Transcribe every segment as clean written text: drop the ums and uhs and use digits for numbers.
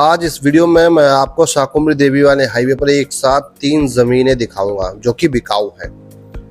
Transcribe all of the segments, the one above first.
आज इस वीडियो में मैं आपको शाकुंभरी देवी वाले हाईवे पर एक साथ 3 ज़मीनें दिखाऊंगा जो कि बिकाऊ हैं।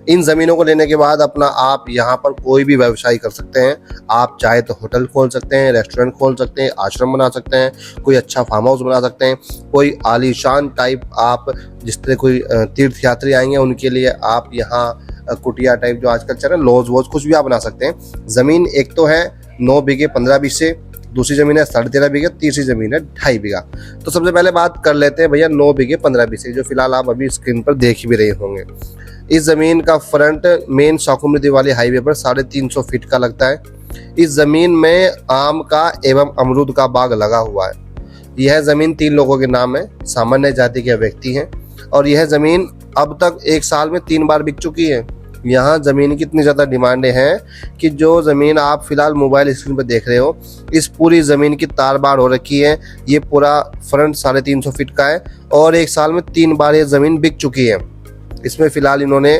इन ज़मीनों को लेने के बाद अपना आप यहाँ पर कोई भी व्यवसाय कर सकते हैं। आप चाहे तो होटल खोल सकते हैं, रेस्टोरेंट खोल सकते हैं, आश्रम बना सकते हैं, कोई अच्छा फार्म हाउस बना सकते हैं, कोई आलीशान टाइप आप जिस तरह कोई तीर्थ यात्री आएंगे उनके लिए आप यहाँ कुटिया टाइप जो आजकल चल रहा है लॉज वॉज कुछ भी आप बना सकते हैं। ज़मीन एक तो है 9 बीघे 15 बीसे, दूसरी जमीन है 13.5 बीघे, तीसरी जमीन है 2.5 बीघा। तो सबसे पहले बात कर लेते हैं भैया 9 बीघे 15 बीसे जो फिलहाल आप अभी स्क्रीन पर देख भी रहे होंगे। इस जमीन का फ्रंट मेन शाकुंभरी देवी वाले हाईवे पर 350 फीट का लगता है। इस जमीन में आम का एवं अमरूद का बाग लगा हुआ है। यह जमीन 3 लोगों के नाम है, सामान्य जाति के व्यक्ति हैं और यह जमीन अब तक 1 साल में 3 बार बिक चुकी है। यहाँ ज़मीन की इतनी ज़्यादा डिमांडें हैं कि जो ज़मीन आप फिलहाल मोबाइल स्क्रीन पर देख रहे हो इस पूरी ज़मीन की तार बाड़ हो रखी है। ये पूरा फ्रंट 350 फीट का है और 1 साल में 3 बार ये ज़मीन बिक चुकी है। इसमें फ़िलहाल इन्होंने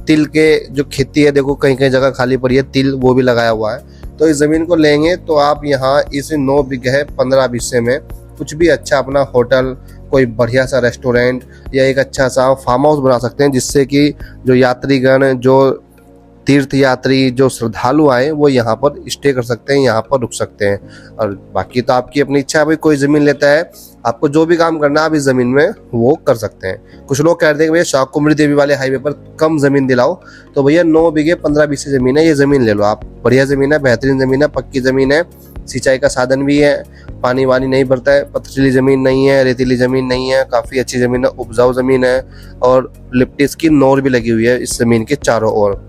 तिल के जो खेती है, देखो कहीं कहीं जगह खाली पड़ी है, तिल वो भी लगाया हुआ है। तो इस ज़मीन को लेंगे तो आप यहाँ इस 9 बीघे 15 बीसे में कुछ भी अच्छा अपना होटल, कोई बढ़िया सा रेस्टोरेंट या एक अच्छा सा फार्म हाउस बना सकते हैं, जिससे कि जो यात्रीगण, जो तीर्थ यात्री, जो श्रद्धालु आए वो यहाँ पर स्टे कर सकते हैं, यहाँ पर रुक सकते हैं। और बाकी तो आपकी अपनी इच्छा है, भाई कोई ज़मीन लेता है आपको जो भी काम करना है आप इस ज़मीन में वो कर सकते हैं। कुछ लोग कहते हैं कि भैया शाकुंभरी देवी वाले हाईवे पर कम ज़मीन दिलाओ, तो भैया 9 बीघे 15 बीसे ज़मीन है, ये ज़मीन ले लो आप। बढ़िया ज़मीन है, बेहतरीन ज़मीन है, पक्की ज़मीन है, सिंचाई का साधन भी है, पानी वानी नहीं भरता है, पथरीली ज़मीन नहीं है, रेतीली ज़मीन नहीं है, काफ़ी अच्छी ज़मीन है, उपजाऊ ज़मीन है और लिप्टिस की नोर भी लगी हुई है इस ज़मीन के चारों ओर।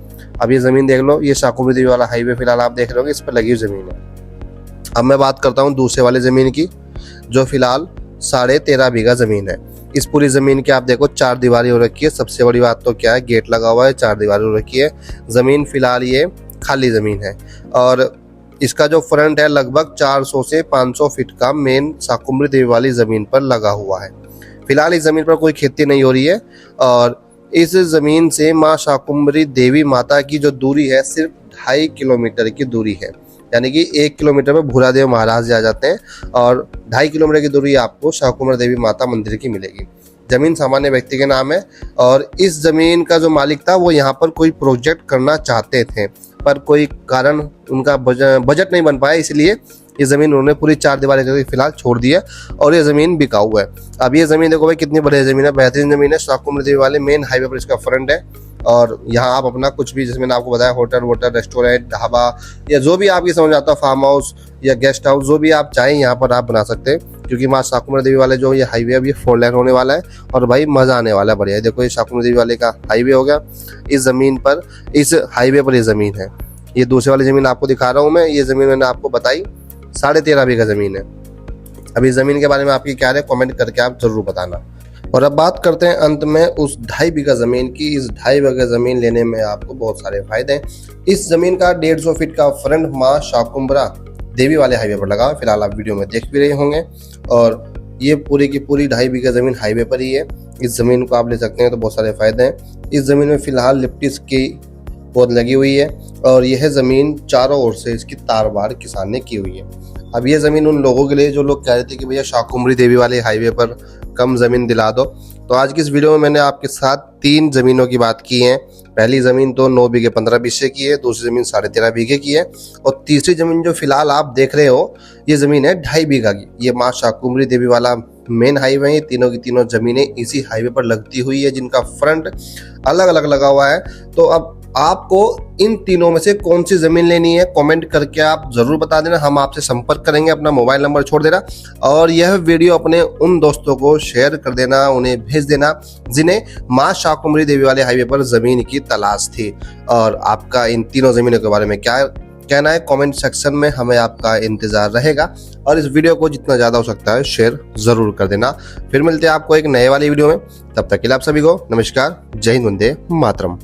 अब ये ज़मीन देख लो, ये शाकुंभरी देवी वाला हाईवे फिलहाल आप देख रहे हो, इस पर लगी हुई ज़मीन है। अब मैं बात करता हूँ दूसरे वाले ज़मीन की जो फिलहाल 13.5 बीघा ज़मीन है। इस पूरी ज़मीन की आप देखो 4 दीवारी हो रखी है। सबसे बड़ी बात तो क्या है, गेट लगा हुआ है, 4 दीवारी हो रखी है। ज़मीन फिलहाल ये खाली ज़मीन है और इसका जो फ्रंट है लगभग 400 से 500 फीट का मेन शाकुंभरी देवी वाली ज़मीन पर लगा हुआ है। फिलहाल इस ज़मीन पर कोई खेती नहीं हो रही है और इस ज़मीन से माँ शाकुंभरी देवी माता की जो दूरी है सिर्फ 2.5 किलोमीटर की दूरी है। यानी कि 1 किलोमीटर में भूरादेव महाराज आ जाते हैं और 2.5 किलोमीटर की दूरी आपको शाकुंभरी देवी माता मंदिर की मिलेगी। ज़मीन सामान्य व्यक्ति के नाम है और इस ज़मीन का जो मालिक था वो यहाँ पर कोई प्रोजेक्ट करना चाहते थे पर कोई कारण उनका बजट नहीं बन पाया, इसलिए ये ज़मीन उन्होंने पूरी 4 दीवारें करके फिलहाल छोड़ दी है और ये ज़मीन बिकाऊ है। अब ये ज़मीन देखो भाई कितनी बढ़िया ज़मीन है, बेहतरीन ज़मीन है। शाकुंभरी देवी वाले मेन हाईवे पर इसका फ्रंट है और यहाँ आप अपना कुछ भी, जैसे मैंने आपको बताया, होटल वोटल, रेस्टोरेंट, ढाबा या जो भी आपकी समझ आता है, फार्म हाउस या गेस्ट हाउस, जो भी आप चाहें यहाँ पर आप बना सकते हैं। क्योंकि माँ शाकुंभरी देवी वाले जो ये हाईवे अब ये 4 लेन होने वाला है और भाई मज़ा आने वाला है, बढ़िया। देखो ये शाकुंभरी देवी वाले का हाईवे हो गया, इस ज़मीन पर, इस हाईवे पर ये ज़मीन है। ये दूसरे वाली ज़मीन आपको दिखा रहा हूँ मैं, ये ज़मीन मैंने आपको बताई 13.5 बीघा ज़मीन है। अभी ज़मीन के बारे में आपकी क्या है कमेंट करके आप ज़रूर बताना। और अब बात करते हैं अंत में उस 2.5 बीघा ज़मीन की। इस 2.5 बीघा ज़मीन लेने में आपको बहुत सारे फायदे हैं। इस ज़मीन का 150 फीट का फ्रंट माँ शाकुंभरी देवी वाले हाईवे पर लगा, फिलहाल आप वीडियो में देख भी रहे होंगे। और ये पूरी की पूरी 2.5 बीघा ज़मीन हाईवे पर ही है। इस ज़मीन को आप ले सकते हैं, तो बहुत सारे फायदे हैं। इस ज़मीन में फिलहाल लिप्टिस की पौध लगी हुई है और यह ज़मीन चारों ओर से इसकी तारबाड़ किसान ने की हुई है। अब ये ज़मीन उन लोगों के लिए जो लोग कह रहे थे कि भैया शाकुंभरी देवी वाले हाईवे पर कम ज़मीन दिला दो, तो आज की इस वीडियो में मैंने आपके साथ 3 ज़मीनों की बात की है। पहली ज़मीन तो 9 बीघे 15 बीसे की है, दूसरी ज़मीन 13.5 बीघे की है और तीसरी ज़मीन जो फिलहाल आप देख रहे हो ये ज़मीन है 2.5 बीघा की। ये माँ शाकुंभरी देवी वाला मेन हाईवे है। तीनों की तीनों ज़मीनें इसी हाईवे पर लगती हुई है, जिनका फ्रंट अलग अलग लगा हुआ है। तो अब आपको इन तीनों में से कौन सी ज़मीन लेनी है कमेंट करके आप ज़रूर बता देना, हम आपसे संपर्क करेंगे। अपना मोबाइल नंबर छोड़ देना और यह वीडियो अपने उन दोस्तों को शेयर कर देना, उन्हें भेज देना जिन्हें माँ शाकुंभरी देवी वाले हाईवे पर ज़मीन की तलाश थी। और आपका इन तीनों ज़मीनों के बारे में क्या कहना है कमेंट सेक्शन में, हमें आपका इंतज़ार रहेगा। और इस वीडियो को जितना ज़्यादा हो सकता है शेयर ज़रूर कर देना। फिर मिलते हैं आपको एक नए वाली वीडियो में, तब तक के लिए आप सभी को नमस्कार, जय हिंद, वंदे मातरम।